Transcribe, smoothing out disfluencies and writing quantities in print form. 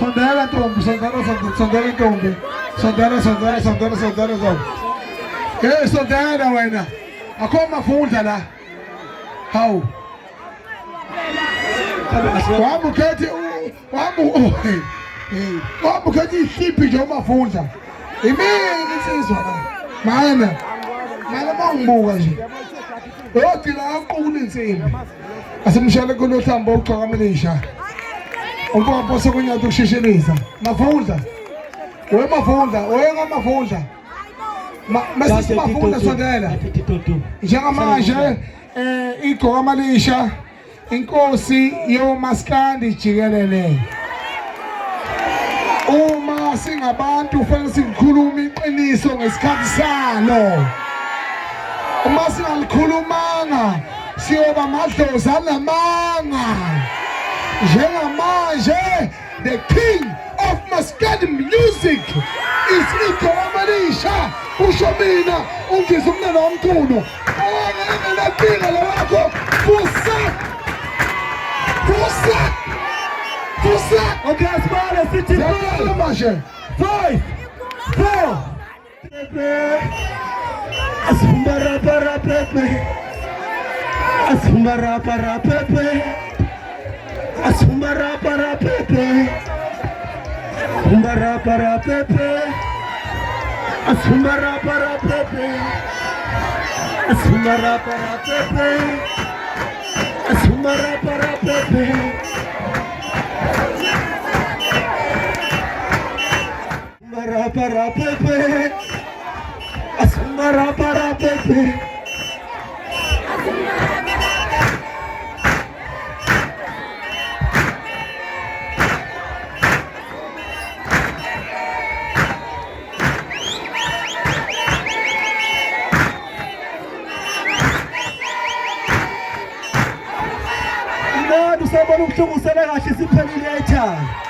Sondela ntombi, sondela ntombi. Sondela. Hey, sondela wena. Akho mafundla la. Hawu. Wamukhethi wamukhethi ihliphi nje umafundla. Imini insizwa la. Mana bangibuka nje. Yothi la aqula insimbi. Asimshale kulothambo uxhakamelisha. Umpopo sokunyathi ushishiniza. Mafundla. Oye ngamafundla. Mase mafundla sondela. Njengamanje igqokamalisha inkosi yomaskandi jikelele. Uma singabantu kufanele sikhulume iqiniso ngesikhathi salo. Uma singalikhulumanga siyoba madlozi anamanga. Njengamanje the king of Maskandi music is igqokamalisha. Usho mina ungizwe umnene womculo. Ongena lawakho Fusa. Okay, smile, sit in manje. 5, 4. Asumara para pepe. Asumara para pepe. Asumara para pepe. Asumara para pepe. Asumara para pepe. Asumara para pepe. Asumara para pepe. Asumara para pepe. Asumara para pepe. Usabona ubuhlungu sele kahle siphelile ekhaya.